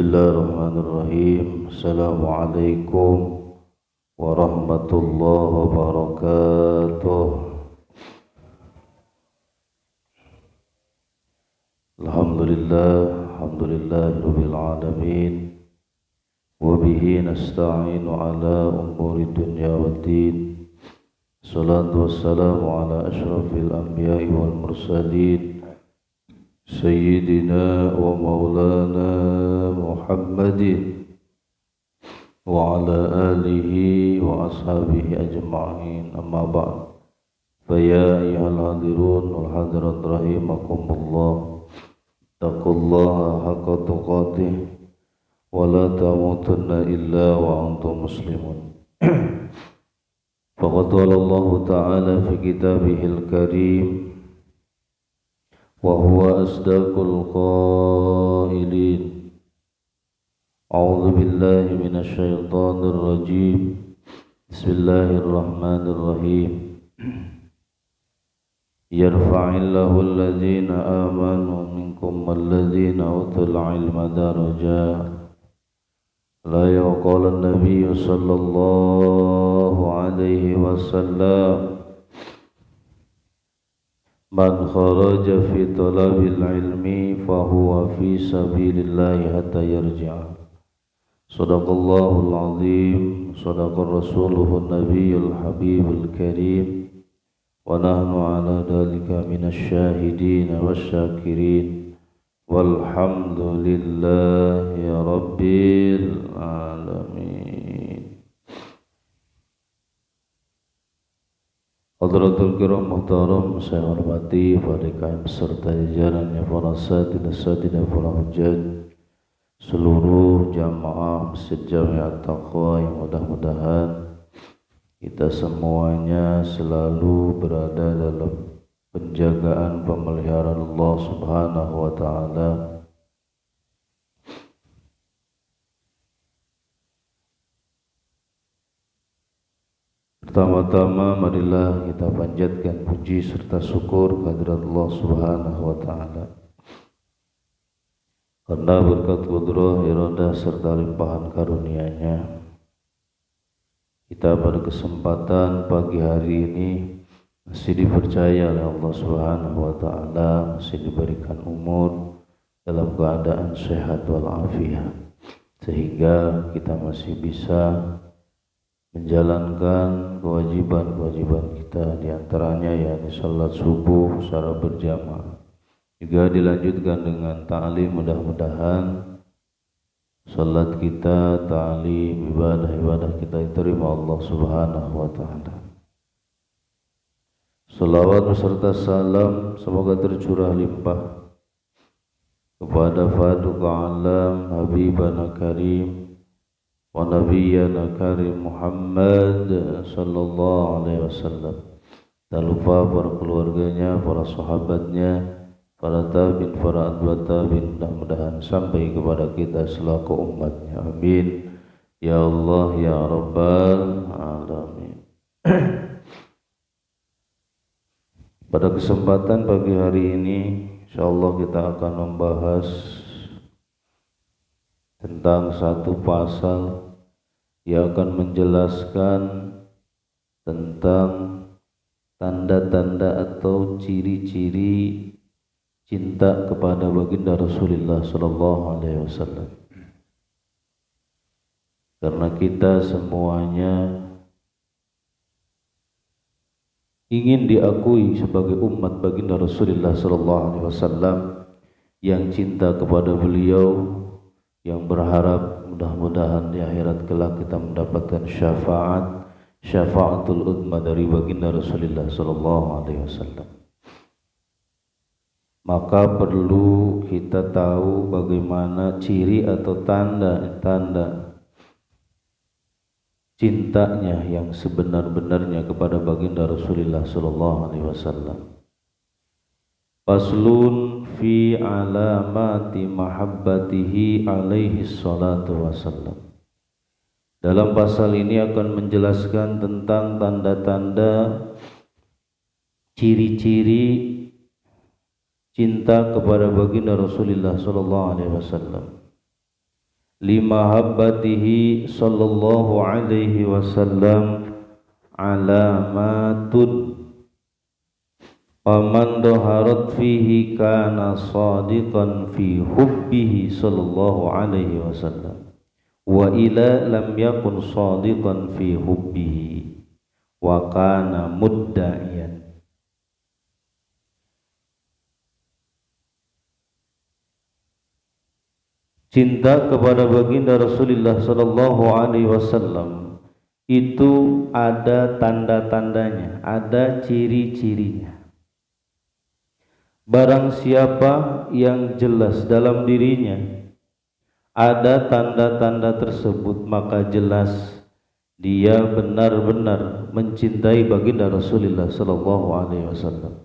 Bismillahirrahmanirrahim. Assalamualaikum warahmatullahi wabarakatuh. Alhamdulillahirabbil alamin. Wa bihi nasta'inu ala umuri dunya waddin. Salatu wassalamu ala asyrafil anbiya'i wal mursalin. Sayyidina wa maulana Muhammadin wa ala alihi wa ashabihi ajma'in, amma ba'd. Faya ayyuhal hadirun wal hadirat rahimakumullah, taqullaha haqqa tuqatih wa la tamutunna illa wa antum muslimun. Faqad qala Allah ta'ala fi kitabihil karim wa huwa asdaqul qailin. A'udzu billahi minasy syaithanir rajim. Bismillahirrahmanirrahim. Yarfa'illahu alladhina amanu minkum walladhina utul ilma darajat. La yaqala an-nabiy sallallahu alaihi wasallam man kharaja fi talabil ilmi fahuwa fi sabilillahi hatta yarji'a. Sadaqallahul azim, sadaqar rasuluhun nabiyyul habibul karim, wa nahnu ala dhalika minasy syahidin wasyakirin, walhamdulillahi rabbil alamin. Hadratul kiram muhtaram, saya hormati para kaum serta jajarannya, para asatidz para hujjah, seluruh jamaah Masjid Jami'at Taqwa, yang mudah-mudahan kita semuanya selalu berada dalam penjagaan pemeliharaan Allah Subhanahu wa taala. Pertama-tama marilah kita panjatkan puji serta syukur kehadirat Allah Subhanahu wa taala. Karena berkat qudrah, iradah serta limpahan karunia-Nya, kita pada kesempatan pagi hari ini masih dipercaya oleh Allah Subhanahu wa taala, masih diberikan umur dalam keadaan sehat walafiat, sehingga kita masih bisa menjalankan kewajiban-kewajiban kita, diantaranya yakni salat subuh secara berjamaah, juga dilanjutkan dengan ta'lim. Mudah-mudahan salat kita, ta'lim, ibadah-ibadah kita diterima Allah Subhanahu wa taala. Salawat beserta salam semoga tercurah limpah kepada Faduqa Alam Habibana Karim wa Nabiyyana Karim Muhammad sallallahu alaihi wasallam. Tak lupa para keluarganya, para sahabatnya, para tabi'in, para atba' tabi'in, mudah-mudahan sampai kepada kita selaku umatnya. Amin ya Allah ya Rabbal alamin. Pada kesempatan pagi hari ini insyaallah kita akan membahas tentang satu pasal yang akan menjelaskan tentang tanda-tanda atau ciri-ciri cinta kepada baginda Rasulullah sallallahu alaihi wasallam. Karena kita semuanya ingin diakui sebagai umat baginda Rasulullah sallallahu alaihi wasallam yang cinta kepada beliau, yang berharap mudah-mudahan di akhirat kelak kita mendapatkan syafaatul uzma dari baginda Rasulullah sallallahu alaihi wasallam. Maka perlu kita tahu bagaimana ciri atau tanda-tanda cintanya yang sebenar-benarnya kepada baginda Rasulullah sallallahu alaihi wasallam. Faslun fi alamati mahabbatihi alaihi salatu wassalam. Dalam pasal ini akan menjelaskan tentang tanda-tanda ciri-ciri cinta kepada baginda Rasulullah sallallahu alaihi wasallam. limahabbatihi sallallahu alaihi wasallam alamatun wa man dhaharat fihi kana shadiqan fi hubbihi sallallahu alaihi wasallam wa ila lam yakun shadiqan fi hubbihi wa kana mudda'iyan. Cinta kepada baginda Rasulullah sallallahu alaihi wasallam itu ada tanda-tandanya, ada ciri-cirinya. Barang siapa yang jelas dalam dirinya ada tanda-tanda tersebut, maka jelas dia benar-benar mencintai baginda Rasulullah sallallahu alaihi wasallam.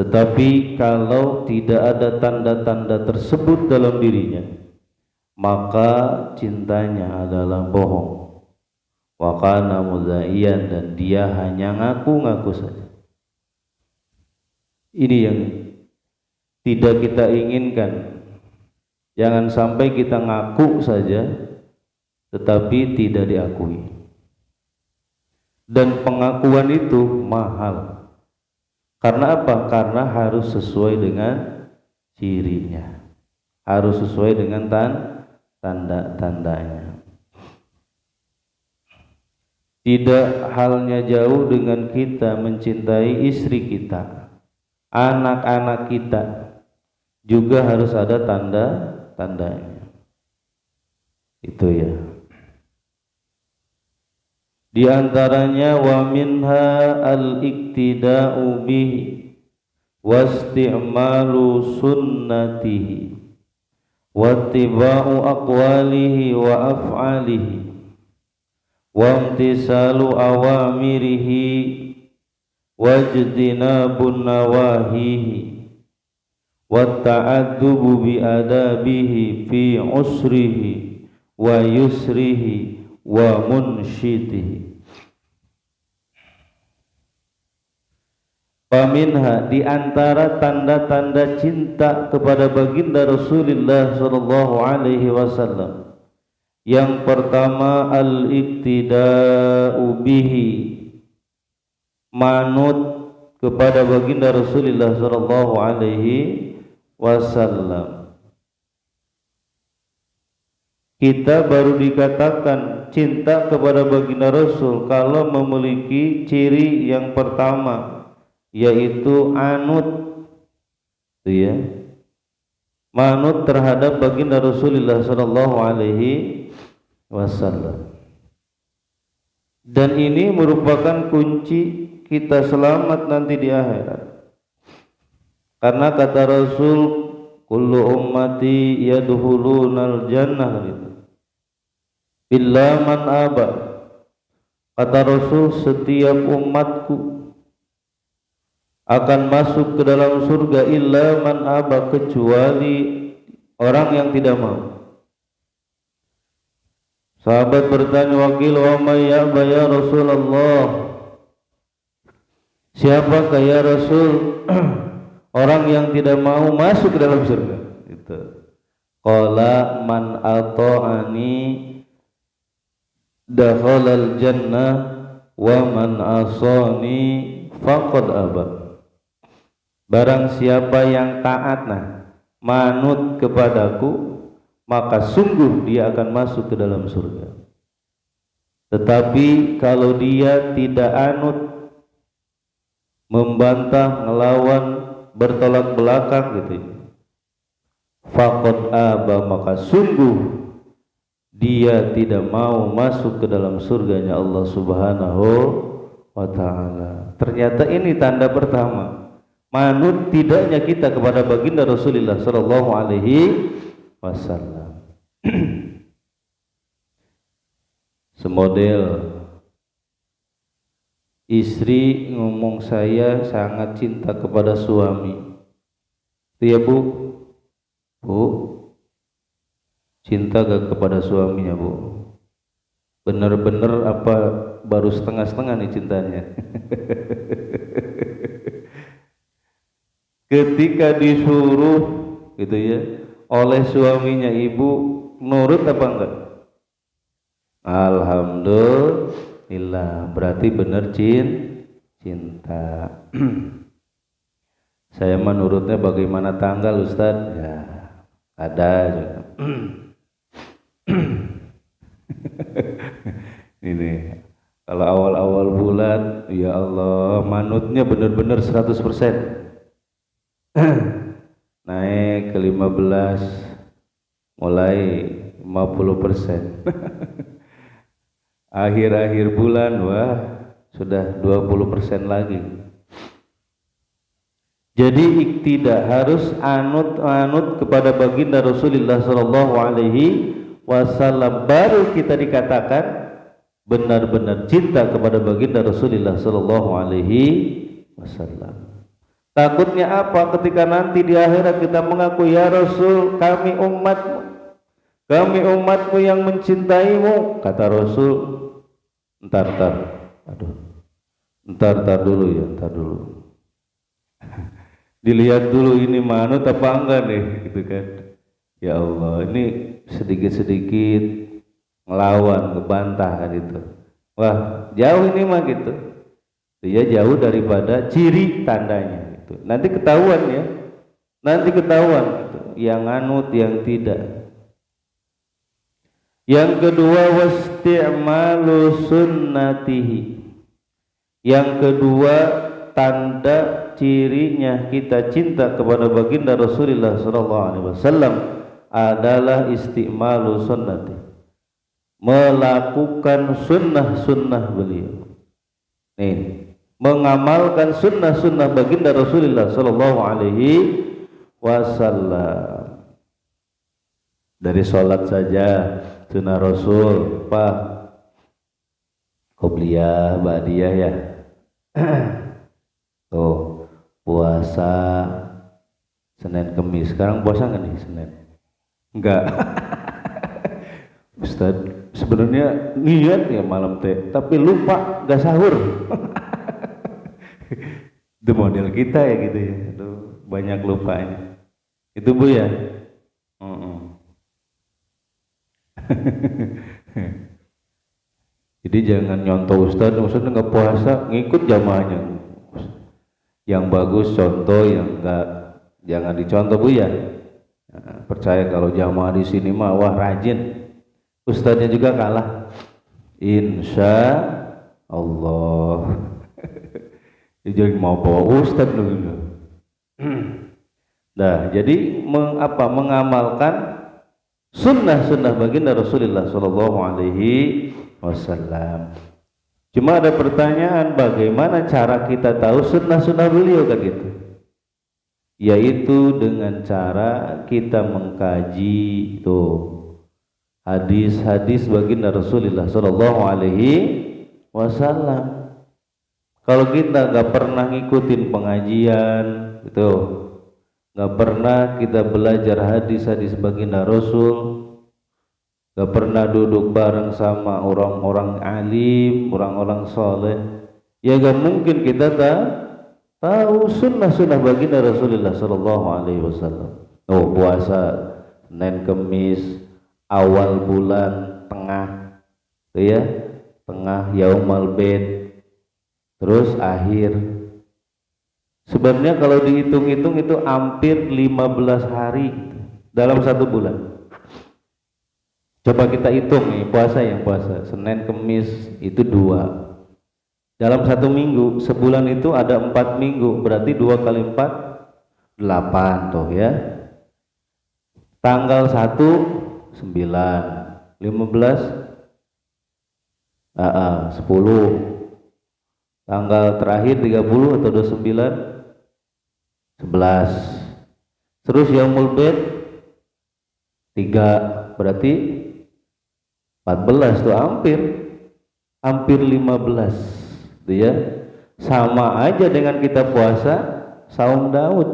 Tetapi kalau tidak ada tanda-tanda tersebut dalam dirinya, maka cintanya adalah bohong. Wa kana mudza'iyan, dan dia hanya ngaku-ngaku saja. Ini yang tidak kita inginkan. Jangan sampai kita ngaku saja tetapi tidak diakui. Dan pengakuan itu mahal. Karena apa? Karena harus sesuai dengan cirinya, harus sesuai dengan tanda-tandanya. Tidak halnya jauh dengan kita mencintai istri kita, anak-anak kita juga harus ada tanda-tandanya. Itu ya. Di antaranya wa minha al-iktida'u bihi wasti'malu sunnatihi wattiba'u aqwalihi wa af'alihi wa imtisalu awamirihi wajtinabun nawahihi watta'addubu bi adabihi fi usrihi wa yusrihi wa munsyitihi. Paminha, di antara tanda-tanda cinta kepada baginda Rasulullah sallallahu alaihi wasallam, yang pertama al-iktida'u bihi, manut kepada baginda Rasulullah sallallahu alaihi wasallam. Kita baru dikatakan cinta kepada baginda Rasul kalau memiliki ciri yang pertama, yaitu anut, itu ya, manut terhadap baginda Rasulullah sallallahu alaihi wasallam. Dan ini merupakan kunci kita selamat nanti di akhirat. Karena kata Rasul, kullu ummati yadkhulunal jannah illa man aba. Kata Rasul, setiap umatku akan masuk ke dalam surga illa man aba, kecuali orang yang tidak mau. Sahabat bertanya, wakil wa may ya'ba ya Rasulullah, siapakah ya Rasul orang yang tidak mau masuk ke dalam surga? Itu. Qala man ata'ani dakhalal jannah wa man asani faqad aba. Barang siapa yang taat, manut kepadaku, maka sungguh dia akan masuk ke dalam surga. Tetapi kalau dia tidak anut, membantah, ngelawan, bertolak belakang gitu, faqad aba, maka sungguh dia tidak mau masuk ke dalam surganya Allah Subhanahu wa ta'ala. Ternyata ini tanda pertama, manut tidaknya kita kepada baginda Rasulullah sallallahu alaihi wasallam. Semodel istri ngomong, saya sangat cinta kepada suami. Itu ya Bu? Bu, cinta gak kepada suaminya Bu? Bener-bener apa baru setengah-setengah nih cintanya? Ketika disuruh gitu ya oleh suaminya, ibu nurut apa enggak? Alhamdulillah, berarti bener cinta. Saya menurutnya bagaimana tanggal Ustaz? Ya ada juga. Ini kalau awal-awal bulan, ya Allah, manutnya benar-benar 100%. Naik ke 15, mulai 50%. Akhir-akhir bulan, wah, sudah 20% lagi. Jadi tidak harus anut kepada baginda Rasulullah sallallahu alaihi wasallam baru kita dikatakan benar-benar cinta kepada baginda Rasulullah sallallahu alaihi wasallam. Takutnya apa? Ketika nanti di akhirat kita mengaku, ya Rasul, kami umatmu yang mencintaimu. Kata Rasul, entar dulu. Dilihat dulu ini manut apa enggak nih, gitu kan. Ya Allah, ini sedikit-sedikit ngelawan, ngebantah kan itu. Wah, jauh ini mah gitu. Dia jauh daripada ciri tandanya gitu. Nanti ketahuan gitu. Yang anut, yang tidak. Yang kedua, wasti'malu sunnatihi. Yang kedua, tanda cirinya kita cinta kepada baginda Rasulullah sallallahu alaihi wasallam adalah isti'malu sunnati, melakukan sunnah beliau. Mengamalkan sunnah baginda Rasulullah sallallahu alaihi wasallam. Dari sholat saja sunnah Rasul, Pak, qobliyah, ba'diyah ya. Tuh, puasa Senin Kemis. Sekarang puasa nggak nih Senin? Enggak. Ustaz, sebenarnya niat ya malam teh, tapi lupa nggak sahur. Itu model kita ya gitu ya. Aduh, banyak lupanya. Itu Bu ya. Jadi jangan nyontoh Ustaz nggak puasa, ngikut jamaahnya. Yang bagus contoh, yang enggak jangan dicontoh Bu ya. Nah, percaya kalau jamaah di sini mah wah rajin, ustadznya juga kalah, insya Allah. Jadi mau bawa ustadz dulu. Nah, jadi mengamalkan sunnah baginda Rasulullah Shallallahu Alaihi Wasallam. Cuma ada pertanyaan, bagaimana cara kita tahu sunnah beliau kan gitu? Yaitu dengan cara kita mengkaji hadis baginda Rasulullah Shallallahu Alaihi Wasallam. Kalau kita nggak pernah ngikutin pengajian, nggak pernah kita belajar hadis baginda Rasul, gak pernah duduk bareng sama orang-orang alim, orang-orang soleh, ya gak mungkin kita tahu sunnah baginda Rasulullah Sallallahu Alaihi Wasallam. Puasa Senin Kemis, awal bulan, tengah Yaumul Bid, terus akhir. Sebenarnya kalau dihitung-hitung itu hampir 15 hari dalam satu bulan. Coba kita hitung nih, puasa Senin Kemis itu 2 dalam satu minggu. Sebulan itu ada 4 minggu, berarti 2 kali 4 8 tuh ya. Tanggal 1 9, 15 10, tanggal terakhir 30 atau 29 11. Terus Yaumul Bid 3, berarti 14 tuh hampir 15 tuh ya. Sama aja dengan kita puasa saum Daud,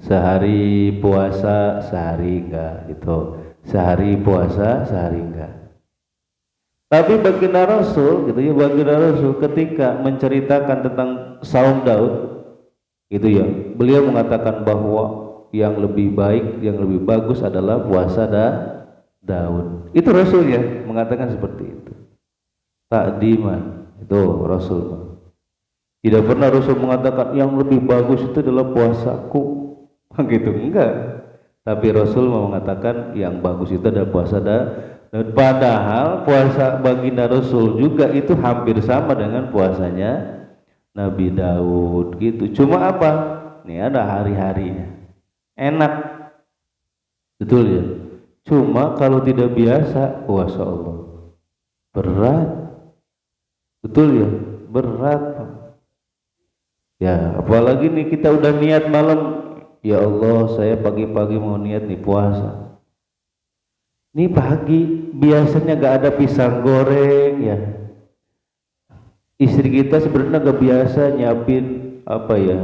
sehari puasa sehari enggak gitu, sehari puasa sehari enggak. Tapi baginda Rasul ketika menceritakan tentang saum Daud beliau mengatakan bahwa yang lebih baik, yang lebih bagus adalah puasa Daud. Itu Rasul ya mengatakan seperti itu. Takdiman itu Rasul. Tidak pernah Rasul mengatakan yang lebih bagus itu adalah puasaku, gitu enggak. Tapi Rasul mau mengatakan yang bagus itu adalah puasa dan padahal puasa baginda Rasul juga itu hampir sama dengan puasanya Nabi Daud gitu. Cuma apa? Nih ada hari-harinya. Enak. Betul ya? Cuma kalau tidak biasa puasa Allah berat. Betul ya? Berat. Ya, apalagi nih kita udah niat malam, ya Allah saya pagi-pagi mau niat nih puasa. Ini pagi biasanya gak ada pisang goreng ya. Istri kita sebenarnya gak biasa nyiapin apa ya,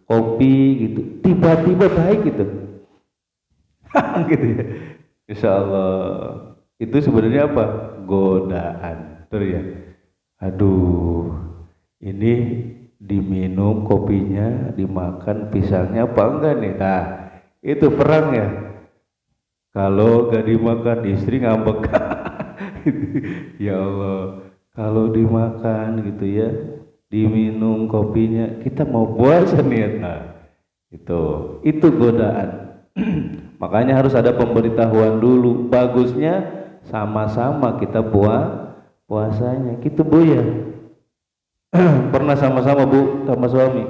kopi gitu. Tiba-tiba baik gitu. Gitu ya. Insya Allah itu sebenarnya apa? Godaan. Betul ya? Aduh, ini diminum kopinya, dimakan pisangnya apa enggak nih? Nah, itu perang ya. Kalau gak dimakan istri ngambek. Ya Allah, kalau dimakan gitu ya, diminum kopinya, kita mau puasa nih. Nah, itu godaan. Makanya harus ada pemberitahuan dulu. Bagusnya sama-sama kita puasanya. Gitu Bu ya. Pernah sama-sama Bu sama suami?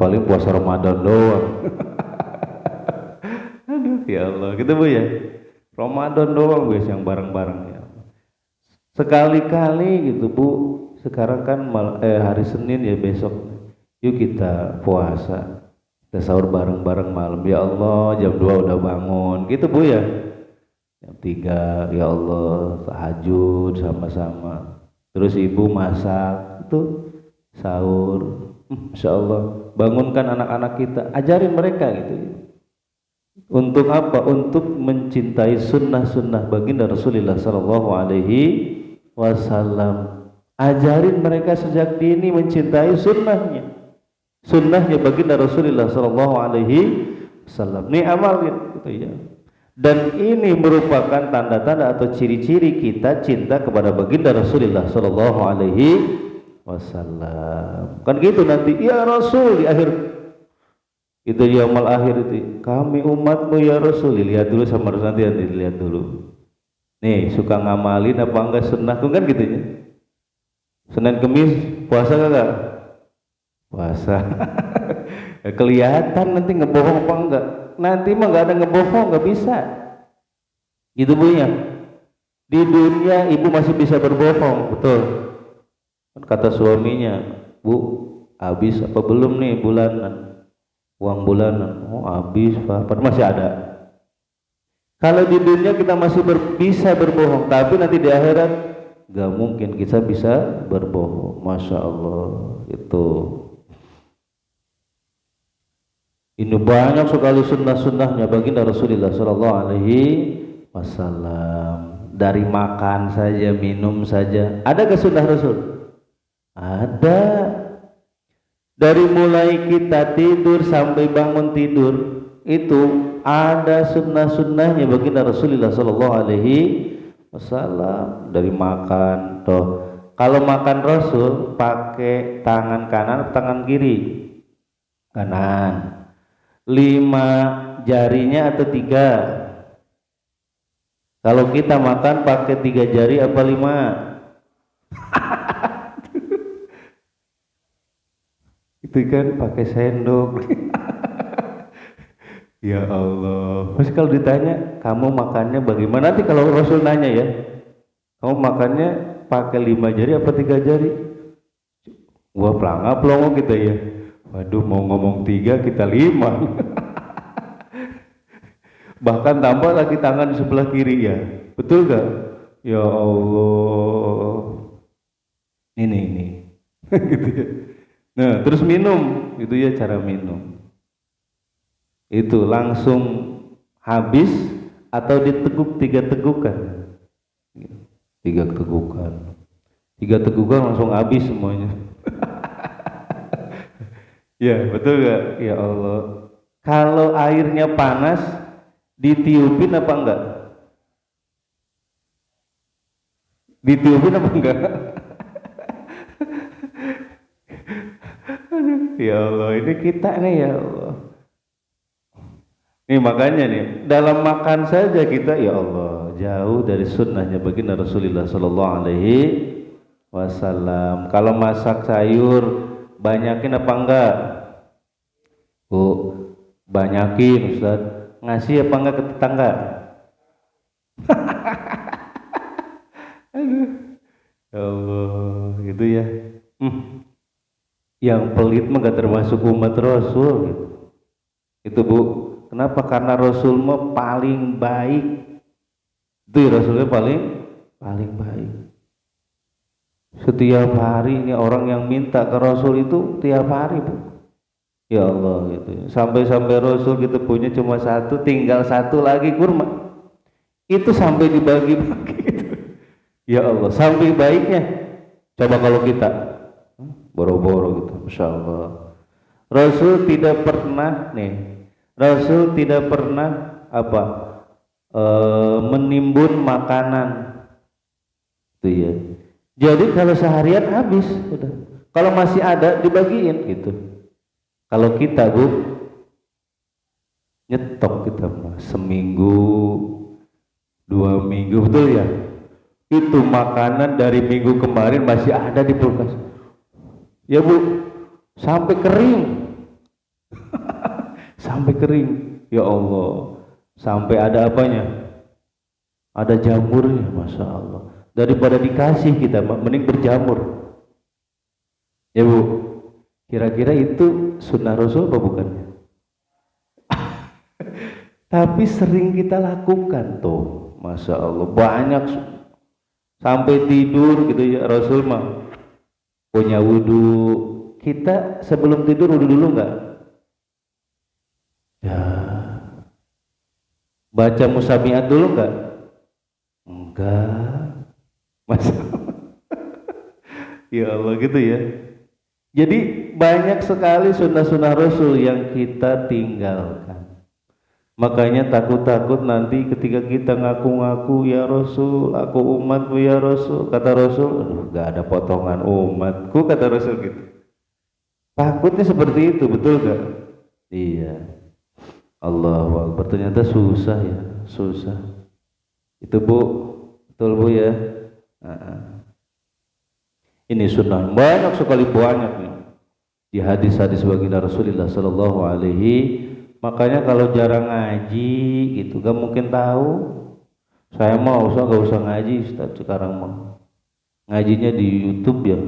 Paling puasa Ramadan doang. Aduh ya Allah, gitu Bu ya. Ramadan doang guys yang bareng-bareng ya. Sekali-kali gitu Bu. Sekarang kan hari Senin ya besok. Yuk kita puasa. Kita sahur bareng-bareng malam. Ya Allah, jam 2 udah bangun. Gitu Bu ya. Jam 3 ya Allah tahajud sama-sama. Terus ibu masak itu sahur, insya Allah bangunkan anak-anak kita, ajarin mereka gitu ya. Untuk apa? Untuk mencintai sunnah-sunnah baginda Rasulullah Sallallahu Alaihi Wasallam. Ajarin mereka sejak dini mencintai sunnahnya baginda Rasulullah Sallallahu Alaihi Wasallam. Ini amalin gitu ya. Dan ini merupakan tanda-tanda atau ciri-ciri kita cinta kepada baginda Rasulullah Sallallahu Alaihi Wasallam. Kan gitu nanti, ya Rasul di akhir itu yaumul akhir itu, kami umatmu ya Rasul. Lihat dulu sama Rasul, nanti dilihat dulu. Nih suka ngamalin apa enggak sunnahku kan gitunya. Senin Kemis puasa kagak? Puasa. Kelihatan nanti ngebohong apa enggak. Nanti mah nggak ada ngebohong, nggak bisa. Gitu Bu ya. Di dunia ibu masih bisa berbohong, betul. Kata suaminya, Bu, habis apa belum nih bulanan? Uang bulanan. Oh habis Pak, padahal masih ada. Kalau di dunia kita masih bisa berbohong, tapi nanti di akhirat nggak mungkin kita bisa berbohong. Masya Allah itu. Ini banyak sekali sunnah-sunnahnya baginda Rasulullah Sallallahu Alaihi Wasallam. Dari makan saja, minum saja. Ada ke sunnah Rasul? Ada. Dari mulai kita tidur sampai bangun tidur itu ada sunnah-sunnahnya baginda Rasulullah Sallallahu Alaihi Wasallam. Dari makan, toh. Kalau makan Rasul pakai tangan kanan, tangan kiri, kanan. 5 jarinya atau 3? Kalau kita makan pakai 3 jari apa 5? Itu kan pakai sendok. Ya Allah. Terus kalau ditanya kamu makannya bagaimana, nanti kalau Rasul nanya ya, kamu makannya pakai 5 jari apa 3 jari? Gua pelangap pelongo kita ya. Waduh, mau ngomong 3 kita 5. Bahkan tambah lagi tangan sebelah kiri ya. Betul gak? Ya Allah. Ini. Gitu ya. Nah, terus minum. Itu ya cara minum. Itu langsung habis atau diteguk 3 tegukan. 3 tegukan. 3 tegukan langsung habis semuanya. Ya betul gak? Ya Allah. Kalau airnya panas, ditiupin apa enggak? Ditiupin apa enggak? Ya Allah, ini kita nih ya Allah. Nih makanya nih, dalam makan saja kita ya Allah jauh dari sunnahnya baginda Rasulullah Sallallahu Alaihi Wasallam. Kalau masak sayur banyakin apa enggak? Bu, banyakin Ustaz. Ngasih apa enggak ke tetangga? Aduh, ya Allah, gitu ya. Yang pelit mah enggak termasuk umat Rasul gitu. Itu Bu. Kenapa? Karena Rasul mah paling baik. Itu ya, Rasulnya paling baik. Setiap hari ini orang yang minta ke Rasul itu tiap hari Bu. Ya Allah gitu. Sampai-sampai Rasul gitu punya cuma satu, tinggal satu lagi kurma. Itu sampai dibagi-bagi gitu. Ya Allah, sampai baiknya. Coba kalau kita boro-boro gitu, Masya Allah. Rasul tidak pernah Rasul tidak pernah menimbun makanan. Itu ya. Jadi kalau seharian habis, udah. Kalau masih ada dibagiin gitu. Kalau kita Bu, nyetok kita mah seminggu, 2 minggu, betul ya? Itu makanan dari minggu kemarin masih ada di kulkas. Ya Bu, sampai kering. Sampai kering. Ya Allah, sampai ada apanya? Ada jamurnya, Masya Allah. Daripada dikasih kita mending berjamur. Ya Bu, kira-kira itu sunnah Rasul apa bukan? Tapi sering kita lakukan tuh, Masya Allah. Banyak sampai tidur gitu ya. Rasul mah punya wudhu. Kita sebelum tidur wudhu dulu nggak? Ya. Baca musamiat dulu nggak? Enggak. Masya Allah. Ya Allah gitu ya. Jadi banyak sekali sunnah-sunnah Rasul yang kita tinggalkan. Makanya takut-takut nanti ketika kita ngaku-ngaku ya Rasul, aku umatmu ya Rasul. Kata Rasul, aduh gak ada potongan umatku, kata Rasul gitu. Takutnya seperti itu, betul gak? Iya. Allahu Akbar, ternyata susah ya, susah. Itu Bu, betul Bu ya. Ini sunnah banyak sekali, banyak nih di hadis-hadis baginda Rasulullah Sallallahu Alaihi. Makanya kalau jarang ngaji gitu, gak mungkin tahu. Saya mau gak usah ngaji Ustaz sekarang mah. Ngajinya di YouTube ya,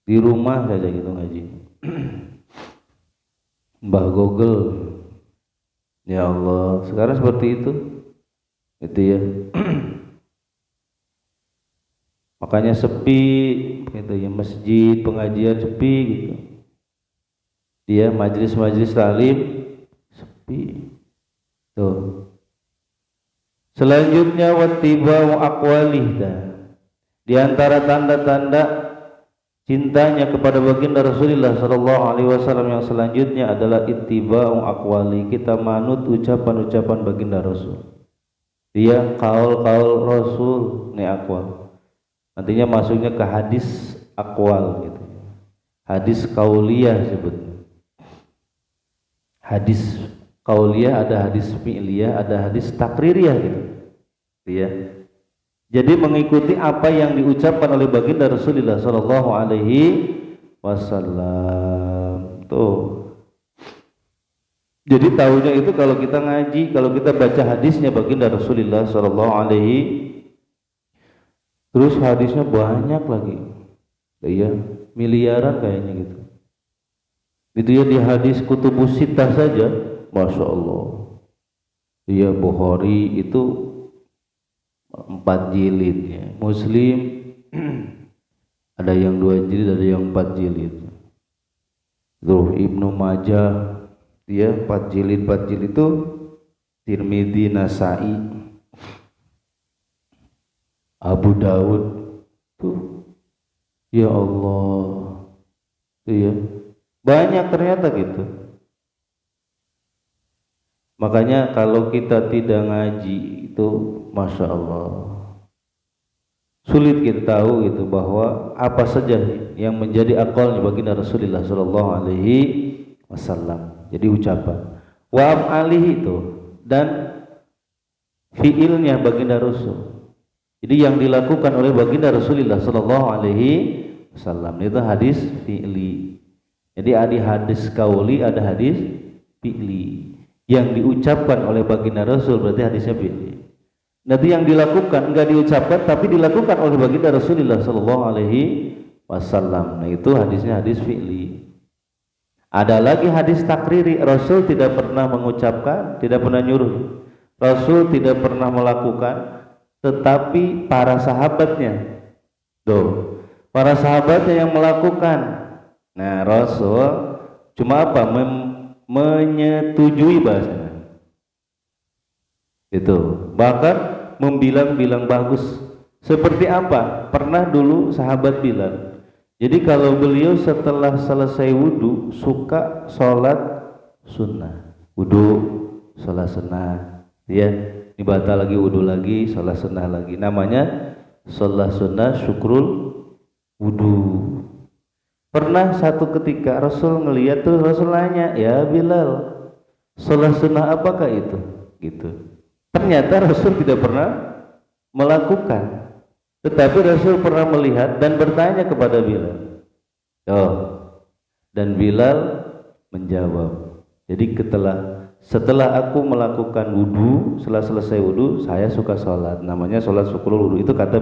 di rumah saja gitu ngaji. Mbah Google. Ya Allah, sekarang seperti itu ya. Makanya sepi gitu ya, masjid pengajian sepi gitu. Dia majelis-majelis talim sepi. Tuh. Selanjutnya wattiba'u aqwalih. Di antara tanda-tanda cintanya kepada baginda Rasulullah sallallahu alaihi wasallam yang selanjutnya adalah ittiba'u aqwali. Kita manut ucapan-ucapan baginda Rasul. Dia kaul-kaul Rasul, ini aqwal. Nantinya masuknya ke hadis aqwal gitu. Hadis kauliyah sebutnya. Hadis kauliyah ada, hadis fi'liyah ada, hadis takririyah gitu. Ya. Jadi mengikuti apa yang diucapkan oleh baginda Rasulullah sallallahu alaihi wasallam. Tuh. Jadi tahunya itu kalau kita ngaji, kalau kita baca hadisnya baginda Rasulullah sallallahu alaihi, terus hadisnya banyak lagi, iya, miliaran kayaknya gitu. Itu ya di hadis kutubus sittah saja, Masya Allah. Iya, Bukhari itu 4 jilid ya. Muslim ada yang 2 jilid, ada yang 4 jilid. Terus Ibnu Majah dia 4 jilid itu. Tirmidzi, Nasai, Abu Daud tuh, ya Allah, tuh ya banyak ternyata gitu. Makanya kalau kita tidak ngaji itu, masya Allah, sulit kita tahu itu bahwa apa saja yang menjadi akalnya baginda Rasulullah Shallallahu Alaihi Wasallam. Jadi ucapan wa af'alihi itu dan fiilnya baginda Rasul. Jadi yang dilakukan oleh baginda Rasulullah Shallallahu Alaihi Wasallam itu hadis fi'li. Jadi ada hadis kauli, ada hadis fi'li. Yang diucapkan oleh baginda Rasul berarti hadisnya fi'li. Nanti yang dilakukan enggak diucapkan tapi dilakukan oleh baginda Rasulullah Sallallahu Alaihi Wasallam. Nah itu hadisnya hadis fi'li. Ada lagi hadis takriri, Rasul tidak pernah mengucapkan, tidak pernah nyuruh. Rasul tidak pernah melakukan, tetapi para sahabatnya, para sahabatnya yang melakukan. Nah Rasul cuma apa? Menyetujui bahasanya. Itu bahkan membilang-bilang bagus. Seperti apa? Pernah dulu sahabat bilang, jadi kalau beliau setelah selesai wudhu suka sholat sunnah, wudhu sholat sunnah, ya, ini batal lagi wudhu lagi, sholat sunnah lagi, namanya sholat sunnah syukrul wudhu. Pernah satu ketika Rasul ngelihat tuh, Rasul nanya, ya Bilal, sholat sunnah apakah itu? Gitu. Ternyata Rasul tidak pernah melakukan, tetapi Rasul pernah melihat dan bertanya kepada Bilal. Dan Bilal menjawab. Jadi setelah aku melakukan wudhu, setelah selesai wudhu, saya suka sholat. Namanya sholat syukrul wudhu. Itu kata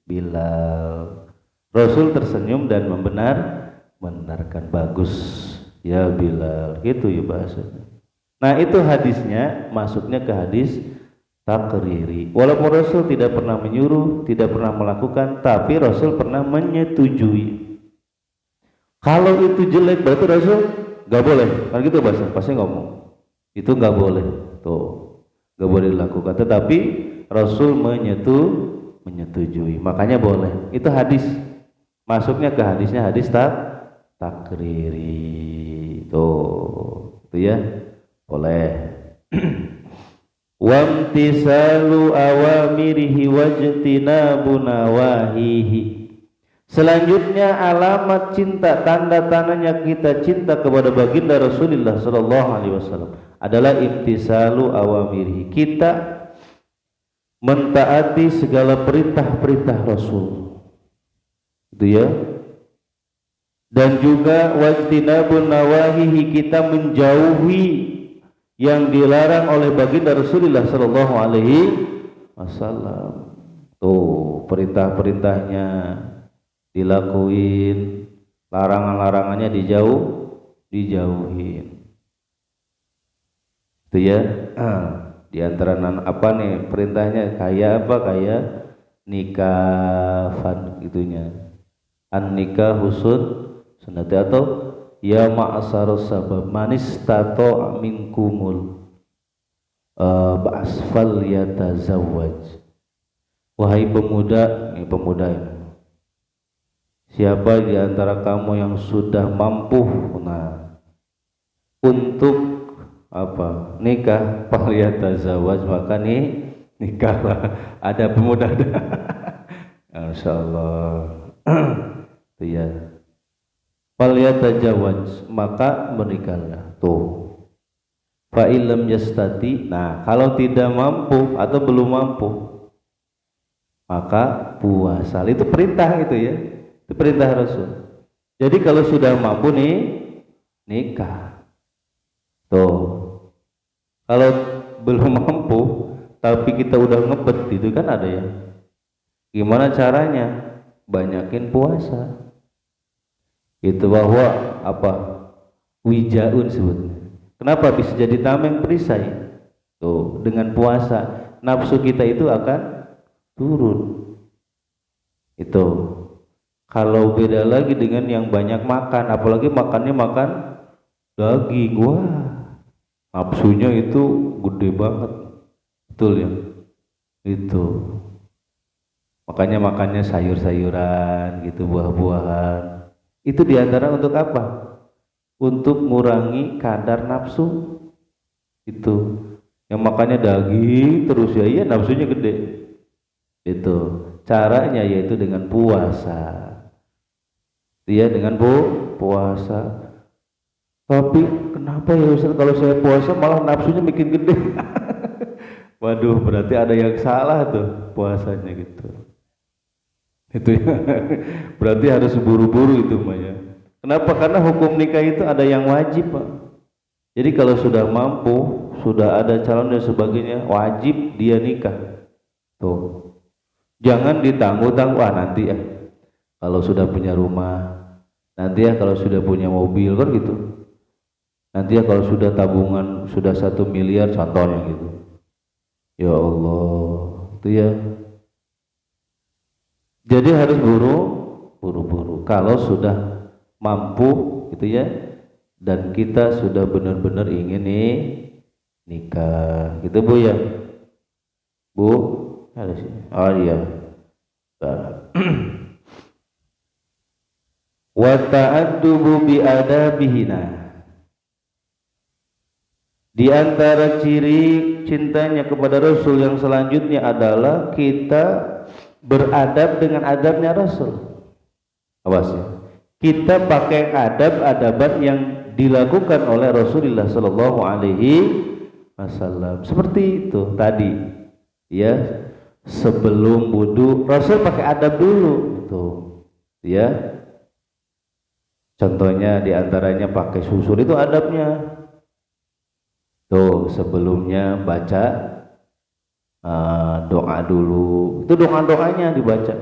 Bilal. Rasul tersenyum dan membenarkan. Bagus ya Bilal. Gitu ya bahasanya. Nah itu hadisnya masuknya ke hadis takriri. Walaupun Rasul tidak pernah menyuruh, tidak pernah melakukan, tapi Rasul pernah menyetujui. Kalau itu jelek berarti Rasul gak boleh. Kan gitu bahasa, pasti ngomong. Itu gak boleh. Tuh, gak boleh dilakukan. Tetapi Rasul menyetujui. Makanya boleh. Itu hadis. Masuknya ke hadisnya hadis takriri. Tuh, itu ya. Boleh. Wamtisalu awamirihi wajtinabu nawahihi. Selanjutnya alamat cinta, tanda-tandanya kita cinta kepada baginda Rasulullah sallallahu alaihi wasallam adalah imtisalu awamirihi. Kita mentaati segala perintah-perintah Rasul. Itu ya. Dan juga wajtinabun nawahihi, kita menjauhi yang dilarang oleh baginda Rasulullah sallallahu alaihi wasallam. Tuh, perintah-perintahnya dilakuin, larangan-larangannya dijauhin. Itu ya. Di antara apa nih perintahnya? Kayak apa? Kayak nikah gitunya. An nikah husun sunnati, atau ya ma'asarus sabab manis tato minkumul ba'asfal yatazawwaj. Wahai pemuda, ini pemuda ini, siapa di antara kamu yang sudah mampu untuk apa? Nikah, fal yatazawwaj, maka nikahlah. Ada pemuda insyaallah. Itu ya. Falyatajawwaj, maka menikahlah. Tuh. Fa illam yastati, nah kalau tidak mampu atau belum mampu, maka puasa. Itu perintah itu ya. Itu perintah Rasul. Jadi kalau sudah mampu nikah. Tuh. Kalau belum mampu tapi kita udah ngebet itu kan ada ya. Gimana caranya? Banyakin puasa. Itu bahwa apa? Wijaun sebutnya. Kenapa bisa jadi tameng perisai? Tuh, dengan puasa nafsu kita itu akan turun. Itu. Kalau beda lagi dengan yang banyak makan, apalagi makannya makan daging, wah, nafsunya itu gede banget. Betul ya? Itu. Makanya makannya sayur-sayuran gitu, buah-buahan. Itu diantara untuk apa? Untuk mengurangi kadar nafsu. Itu yang makannya daging terus ya, iya nafsunya gede. Itu caranya yaitu dengan puasa. Dia dengan puasa. Tapi kenapa ya Ustaz kalau saya puasa malah nafsunya makin gede? Waduh, berarti ada yang salah tuh puasanya gitu. Itu ya. Berarti harus buru-buru itu Maya. Kenapa? Karena hukum nikah itu ada yang wajib, Pak. Jadi kalau sudah mampu, sudah ada calon dan sebagainya, wajib dia nikah. Tuh. Jangan ditangguh-tangguh, nanti ya. Kalau sudah punya rumah, nanti ya kalau sudah punya mobil kan gitu. Nanti ya kalau sudah tabungan sudah 1 miliar contohnya gitu. Ya Allah, itu ya. Jadi harus buru-buru. Kalau sudah mampu gitu ya, dan kita sudah benar-benar ingin nih nikah, gitu Bu ya. Bu, ada sih. Oh iya. Wa ta'addubu bi adabihina. Di antara ciri cintanya kepada Rasul yang selanjutnya adalah kita beradab dengan adabnya Rasul. Awas ya. Kita pakai adab-adaban yang dilakukan oleh Rasulullah Sallallahu Alaihi Wasallam. Seperti itu tadi, ya. Sebelum wudu, Rasul pakai adab dulu, tuh, ya. Contohnya diantaranya pakai susur, itu adabnya. Tuh, sebelumnya baca doa dulu, itu doa-doanya dibaca.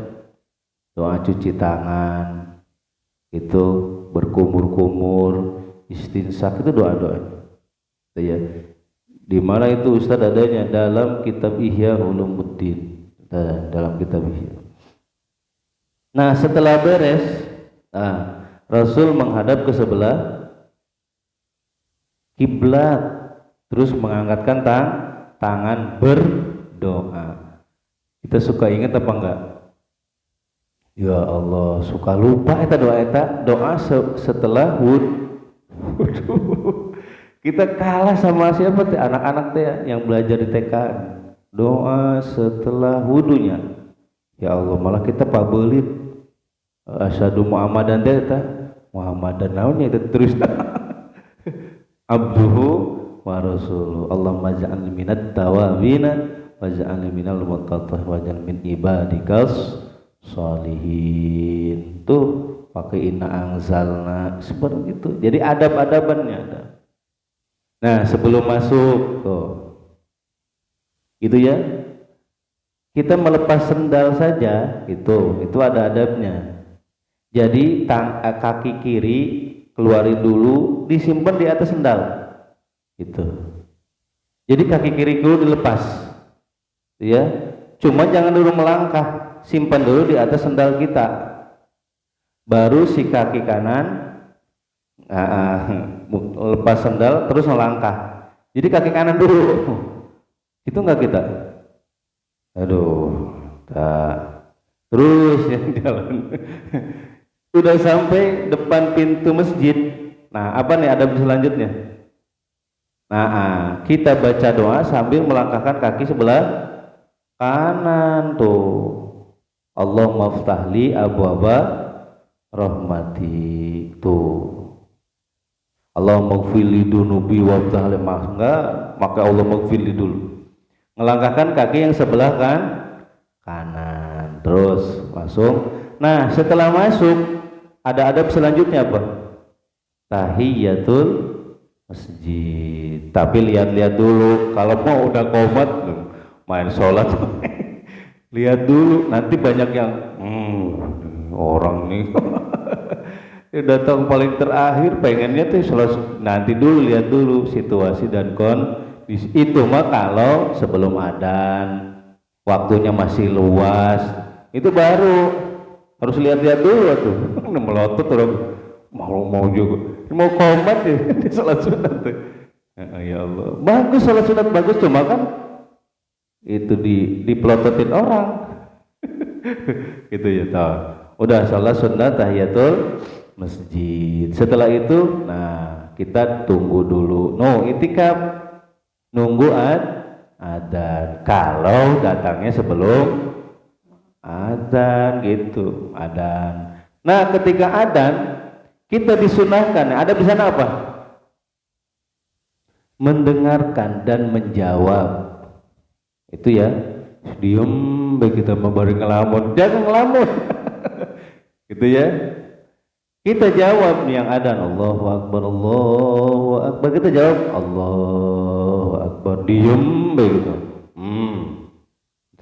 Doa cuci tangan, itu berkumur-kumur, istinsak, itu doa-doanya. Ya. Di mana itu Ustaz adanya dalam kitab Ihya Ulumuddin, dalam kitab Ihya. Nah, setelah beres, Rasul menghadap ke sebelah kiblat. Terus mengangkatkan tangan berdoa. Kita suka ingat apa enggak? Ya Allah, suka lupa eta doa setelah wudu. Kita kalah sama siapa teh? Anak-anak teh yang belajar di TK. Doa setelah wudunya. Ya Allah, malah kita pabelit. Asyhadu Muhammadan teh Muhammadan naonnya itu terus. Abduhu wa rasuluh. Allahumma ja'alni minat tawabina wa ja'alni minal mutatahhirin wa ja'al min ibadikas sholihin. Tuh pakai inna anzalna seperti itu. Jadi adab-adabannya ada. Nah, sebelum masuk tuh, gitu ya. Kita melepas sendal saja, itu ada adabnya. Jadi kaki kiri keluarin dulu, disimpan di atas sendal. Itu. Jadi kaki kiri dulu dilepas, ya. Cuma jangan dulu melangkah, simpan dulu di atas sendal kita. Baru si kaki kanan lepas sendal terus melangkah. Jadi kaki kanan dulu. Itu enggak kita? Aduh, terus yang jalan. Udah sampai depan pintu masjid. Nah, apa nih adab selanjutnya? Nah, kita baca doa sambil melangkahkan kaki sebelah kanan tuh. Allahumma ftahli abwaba rahmati tuh. Allahumma gfirli dunubi wa ftahli maka Allahumma gfirli dulu. Melangkahkan kaki yang sebelah kanan. Terus langsung. Nah, setelah masuk ada adab selanjutnya apa? Tahiyatul masjid. Tapi lihat-lihat dulu, kalau mau udah qomat main sholat lihat dulu, nanti banyak yang orang nih datang paling terakhir pengennya tuh sholat, nanti dulu lihat dulu situasi dan kondisi. Itu mah kalau sebelum adzan, waktunya masih luas, itu baru harus lihat-lihat dulu tuh. Melotot orang mau juga mau komat ya di sholat sunat tuh. Ya Allah, bagus sholat sunat bagus, cuma kan itu dipelototin orang. Gitu ya, tahu. Udah sholat sunat tahiyatul masjid. Setelah itu, nah kita tunggu dulu. No, itikaf. nunggu adzan. Kalau datangnya sebelum adzan gitu, adzan. Nah, ketika adzan kita disunahkan, ada di sana apa? Mendengarkan dan menjawab. Itu ya, diem begitu memberi ngelamun, jangan ngelamun. Gitu ya. Kita jawab yang adzan, Allahu Akbar, Allahu Akbar. Kita jawab Allahu Akbar, diem begitu.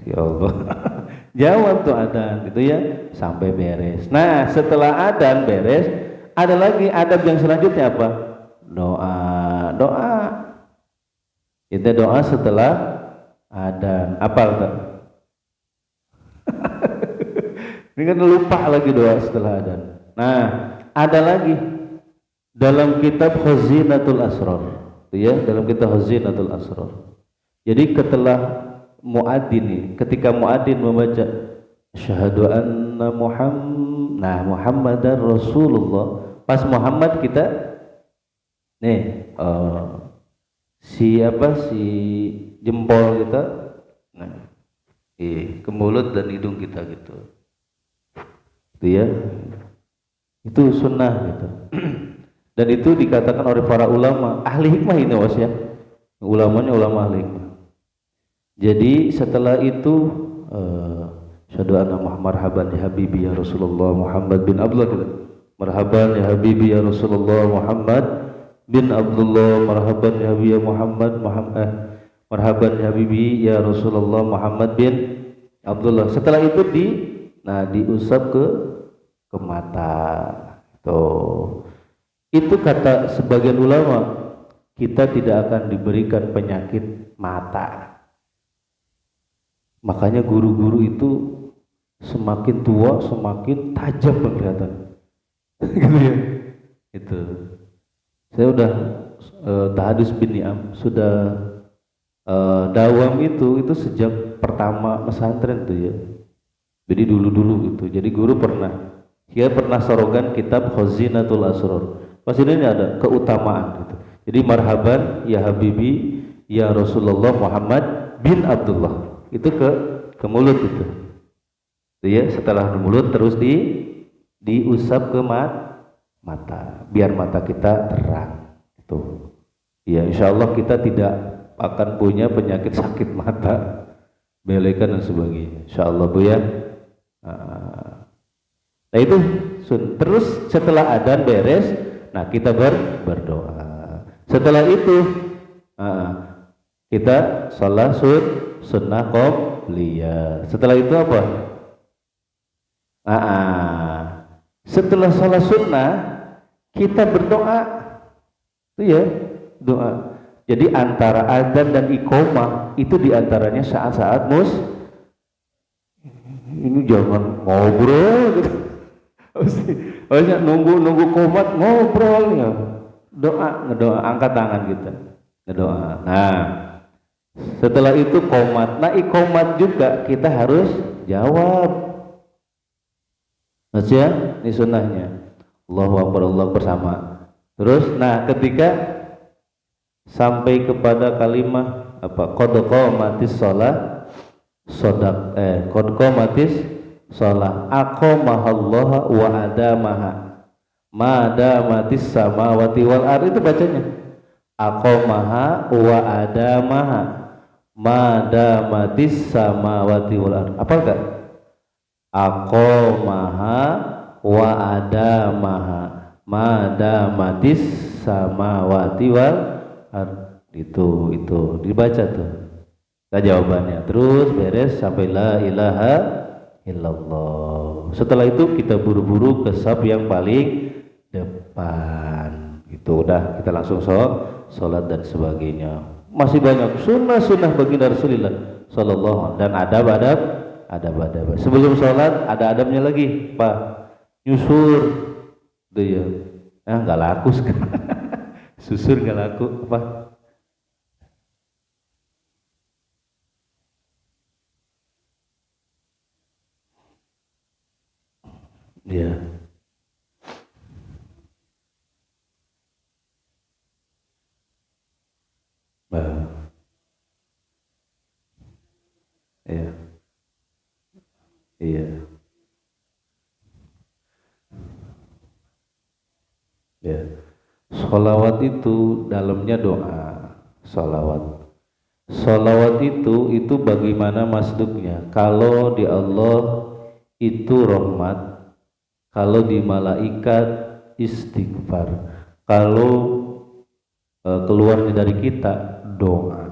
Ya Allah. Jawab tuh adzan gitu ya sampai beres. Nah, setelah adzan beres, ada lagi adab yang selanjutnya apa? Doa. Kita doa setelah adzan. Apa tuh? Ini kan lupa lagi doa setelah adzan. Nah, ada lagi dalam kitab Khazinatul Asrar. Ya, dalam kitab Khazinatul Asrar. Jadi ketika muadzin membaca syahadu anna Muhammadar Rasulullah, pas Muhammad kita nih si jempol kita ke mulut dan hidung kita gitu. Itu ya. Itu sunnah gitu. Dan itu dikatakan oleh para ulama ahli hikmah ini was ya. Ulamanya ulama ahli hikmah. Jadi setelah itu syahadu anna marhaban ya habibi ya Rasulullah Muhammad bin Abdullah gitu. Marhaban ya habibi ya Rasulullah Muhammad bin Abdullah, marhaban ya habibi ya marhaban ya habibi ya Rasulullah Muhammad bin Abdullah. Setelah itu diusap ke mata. Itu kata sebagian ulama, kita tidak akan diberikan penyakit mata. Makanya guru-guru itu semakin tua semakin tajam penglihatan. Gitu ya. Itu. Saya udah tahadus bin Ni'am, sudah dawam itu sejak pertama pesantren tuh ya. Jadi dulu gitu. Jadi guru dia pernah sorogan kitab Khazinatul Asrar. Pas ini ada keutamaan gitu. Jadi marhaban ya habibi ya Rasulullah Muhammad bin Abdullah. Itu ke mulut itu ya, setelah ke mulut terus diusap ke mata biar mata kita terang itu ya. Insyaallah kita tidak akan punya penyakit sakit mata, belekan dan sebagainya insyaallah Bu ya. Nah itu terus setelah adzan beres, nah kita berdoa. Setelah itu kita sholat sunnah qobliyah. Setelah itu apa? Setelah sholat sunnah kita berdoa. Itu ya, doa. Jadi antara adzan dan iqomah itu diantaranya saat-saat ini jangan ngobrol gitu. Harusnya nunggu komat ngobrolnya. Ngedoa, angkat tangan kita. Ngedoa. Nah, setelah itu qomat. Nah, iqomat juga kita harus jawab. Maksudnya, ini sunnahnya. Allahu Akbar, Allah bersama. Terus, nah ketika sampai kepada kalimat apa? Qad qamatis shalah qad qamatis shalah aqamahallah wa adamaha ma damatis samawati wal ardh. Itu bacanya aqamaha wa adamaha ma damatis samawati wal ardh. Apa enggak? Aqamaha wa adamaha ma damatis samawati wal ardh. Itu dibaca tuh. Kita jawabannya. Terus beres sampai la ilaha illallah. Setelah itu kita buru-buru ke saf yang paling depan. Itu udah kita langsung sholat dan sebagainya. Masih banyak sunnah baginda Rasulullah sallallahu dan adab. Sebelum sholat ada adabnya lagi, Pak. Nyusur, tuh ya. Nggak laku sekarang. Susur nggak laku, apa? Ya. Iya. Ya. Sholawat itu dalamnya doa. Sholawat. Sholawat itu bagaimana masduknya? Kalau di Allah itu rahmat, kalau di malaikat istighfar, kalau keluarnya dari kita doa.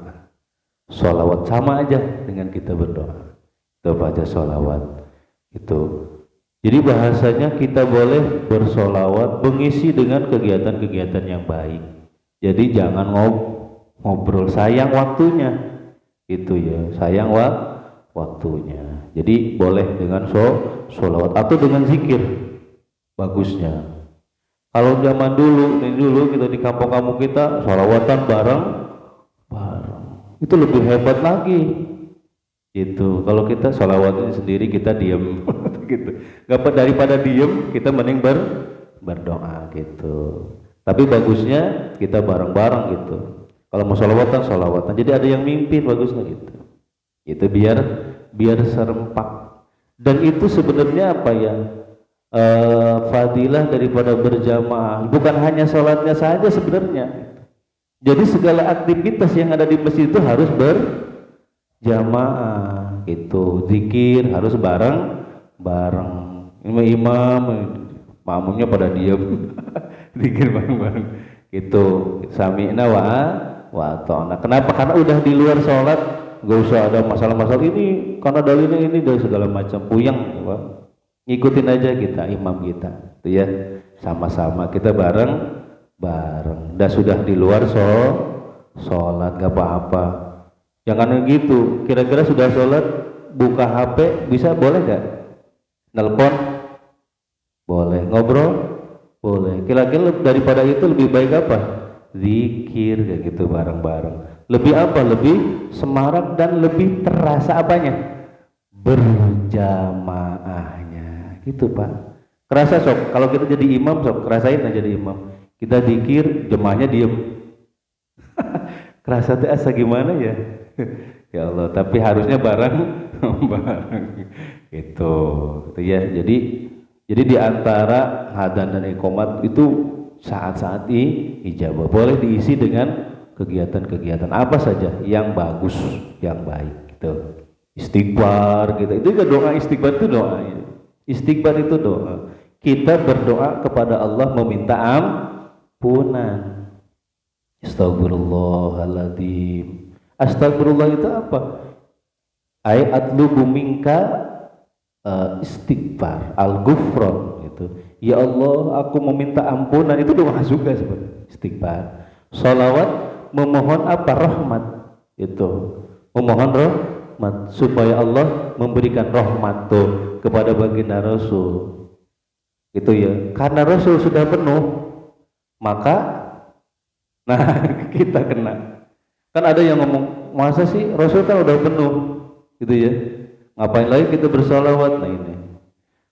Sholawat sama aja dengan kita berdoa. Kita baca sholawat itu. Jadi bahasanya kita boleh bersolawat mengisi dengan kegiatan-kegiatan yang baik. Jadi jangan ngobrol, sayang waktunya. Itu ya, sayang waktunya. Jadi boleh dengan solawat atau dengan zikir. Bagusnya. Kalau zaman dulu, ini dulu kita di kampung-kampung kita solawatan bareng. Itu lebih hebat lagi. Gitu. Kalau kita sholawatnya sendiri kita diam gitu. Gak daripada diem kita mending berdoa gitu. Tapi bagusnya kita bareng-bareng gitu. Kalau mau sholawatan. Jadi ada yang mimpin bagusnya gitu. Itu biar serempak. Dan itu sebenarnya apa ya? Fadilah daripada berjamaah. Bukan hanya sholatnya saja sebenarnya. Jadi segala aktivitas yang ada di masjid itu harus jamaah itu, zikir harus bareng imam makmumnya pada diam zikir bareng itu sami'na wa ata'na. Kenapa? Karena udah di luar sholat gak usah ada masalah-masalah ini karena dalilnya ini dari segala macam puyeng ya, ngikutin aja kita imam kita itu ya, sama-sama kita bareng dan sudah di luar sholat gak apa-apa. Jangan gitu, kira-kira sudah sholat buka HP bisa boleh gak? Nelpon boleh, ngobrol boleh. Kira-kira daripada itu lebih baik apa? Zikir kayak gitu bareng-bareng. Lebih apa? Lebih semarak dan lebih terasa apanya? Berjamaahnya gitu Pak. Kerasa sok, kalau kita jadi imam sok, kerasain aja jadi imam. Kita zikir, jemaahnya diem. Kerasa tuh asa gimana ya? Ya Allah, tapi harusnya bareng itu ya. Jadi di antara adzan dan iqamat itu saat-saat ijabah boleh diisi dengan kegiatan-kegiatan apa saja yang bagus, yang baik gitu. Istighfar gitu. Itu juga doa, istighfar itu doa. Istighfar itu doa. Kita berdoa kepada Allah meminta ampunan. Astagfirullahaladzim. Astagfirullah itu apa? Atlubu minka istighfar al-ghufran gitu. Ya Allah, aku meminta ampunan. Itu doa juga sebenarnya. Istighfar. Sholawat memohon apa? Rahmat. Itu memohon rahmat supaya Allah memberikan rahmat tuh kepada baginda Rasul. Itu ya. Karena Rasul sudah penuh, maka kita kena. Kan ada yang ngomong, masa sih Rasul kan udah penuh gitu ya, ngapain lagi kita bersalawat? Nah ini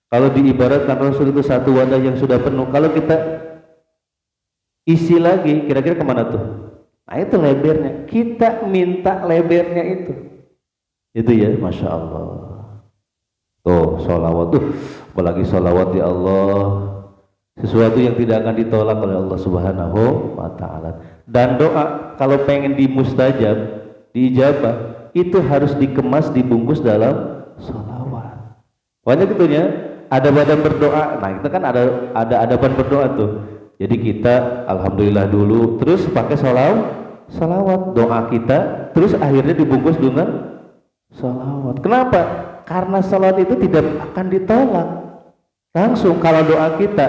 kalau diibaratkan Rasul itu satu wadah yang sudah penuh, kalau kita isi lagi kira-kira kemana tuh? Nah itu lebarnya, kita minta lebarnya itu ya. Masya Allah tuh sholawat tuh, apalagi sholawat ya Allah, sesuatu yang tidak akan ditolak oleh Allah Subhanahu wa ta'ala. Dan doa kalau pengen dimustajab, diijabah, itu harus dikemas, dibungkus dalam sholawat. Banyak itunya, ada badan berdoa. Nah itu kan ada adaban berdoa tuh. Jadi kita alhamdulillah dulu, terus pakai sholawat doa kita, terus akhirnya dibungkus dengan sholawat. Kenapa? Karena sholawat itu tidak akan ditolak langsung. Kalau doa kita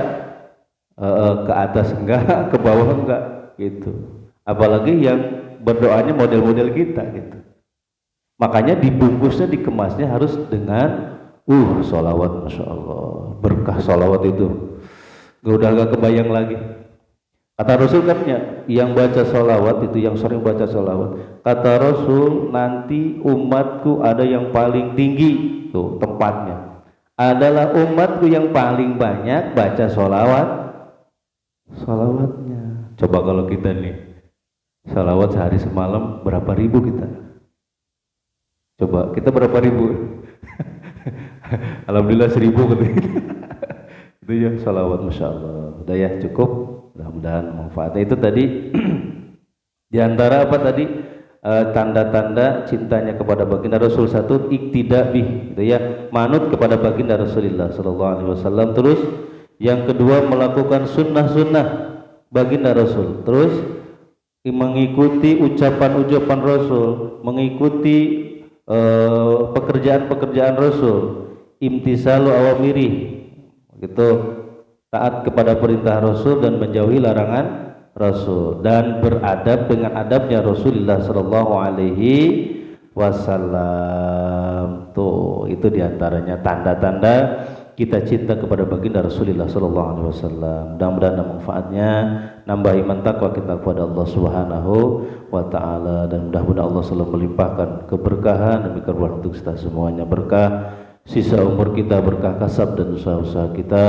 ke atas enggak, ke bawah enggak gitu. Apalagi yang berdoanya model-model kita gitu. Makanya dibungkusnya, dikemasnya harus dengan sholawat. Masya Allah, berkah sholawat itu gak kebayang lagi. Kata Rasul katanya, yang baca sholawat itu, yang sering baca sholawat, kata Rasul, nanti umatku ada yang paling tinggi tuh tempatnya adalah umatku yang paling banyak baca sholawatnya. Coba kalau kita nih sholawat sehari semalam berapa ribu kita? Coba kita berapa ribu? Alhamdulillah 1000 gitu. Itu ya salawat Masya Allah. Udah ya cukup. Mudah-mudahan manfaatnya itu tadi. Di antara apa tadi tanda-tanda cintanya kepada baginda Rasul satu iktidak bih, gitu ya, manut kepada baginda Rasulullah Sallallahu Alaihi Wasallam. Terus yang kedua melakukan sunnah-sunnah baginda Rasul. Terus mengikuti ucapan-ucapan Rasul, mengikuti pekerjaan-pekerjaan Rasul, imtisalu awamiri, gitu, taat kepada perintah Rasul dan menjauhi larangan Rasul, dan beradab dengan adabnya Rasulullah Sallallahu Alaihi Wasallam. Tuh, itu diantaranya tanda-tanda kita cinta kepada baginda Rasulullah Sallallahu Alaihi Wasallam. Mudah-mudahan manfaatnya nambah iman takwa kita kepada Allah Subhanahu wa Ta'ala, dan mudah-mudahan Allah selalu melimpahkan keberkahan demi keberkahan untuk kita semuanya. Berkah sisa umur kita, berkah kasab dan usaha-usaha kita,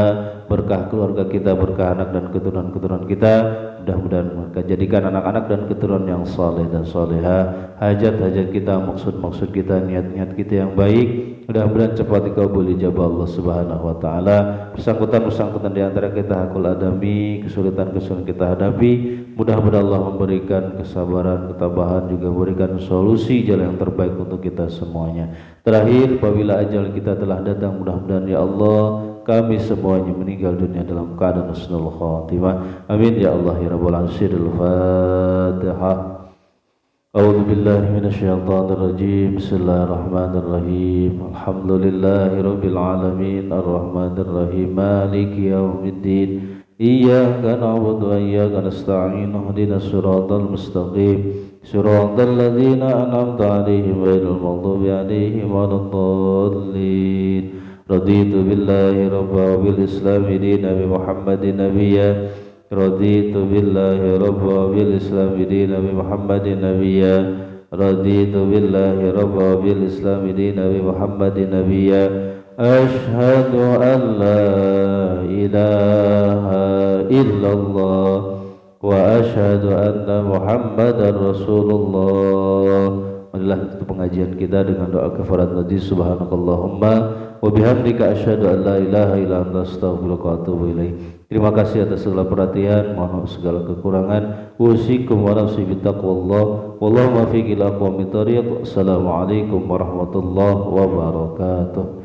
berkah keluarga kita, berkah anak dan keturunan-keturunan kita. Mudah-mudahan mereka jadikan anak-anak dan keturunan yang saleh dan salehah. Hajat-hajat kita, maksud-maksud kita, niat-niat kita yang baik, mudah-mudahan cepat dikabuli ijabah Allah Subhanahu wa Ta'ala. Bersangkutan di antara kita hakul adami, kesulitan-kesulitan kita hadapi, mudah-mudahan Allah memberikan kesabaran, ketabahan, juga berikan solusi jalan yang terbaik untuk kita semuanya. Terakhir, apabila ajal kita telah datang, mudah-mudahan ya Allah kami semuanya meninggal dunia dalam keadaan husnul khatimah. Amin ya Allah ya rabbal alamin. Al-Fatihah. A'udzu billahi minasyaitonir rajim. Bismillahirrahmanirrahim. Alhamdulillahirabbil alamin arrahmanir rahim maliki yaumiddin. Iyyaka na'budu wa iyyaka nasta'in. Ihdinas siratal mustaqim. Siratal ladzina an'amta 'alaihim ghairil maghdubi 'alaihim waladdallin. Raditu billahi rabba bil islami dina bi Muhammadin nabiyya. Raditu billahi rabba bil islami dina bi Muhammadin nabiyya. Raditu billahi rabba bil islami dina bi Muhammadin nabiyya. Ashhadu an la ilaha illallah wa ashhadu anna Muhammadar Rasulullah. Marilah tutup pengajian kita dengan doa kafarat majlis. Subhanakallahumma wa bihamdika asyhadu an la ilaha illa anta astaghfiruka wa atubu ilaik. Terima kasih atas segala perhatian, mohon segala kekurangan. Usikum wa nafsi bittaqwallah. Wallahu muwaffiq ila aqwamit thoriq. Assalamualaikum warahmatullahi wabarakatuh.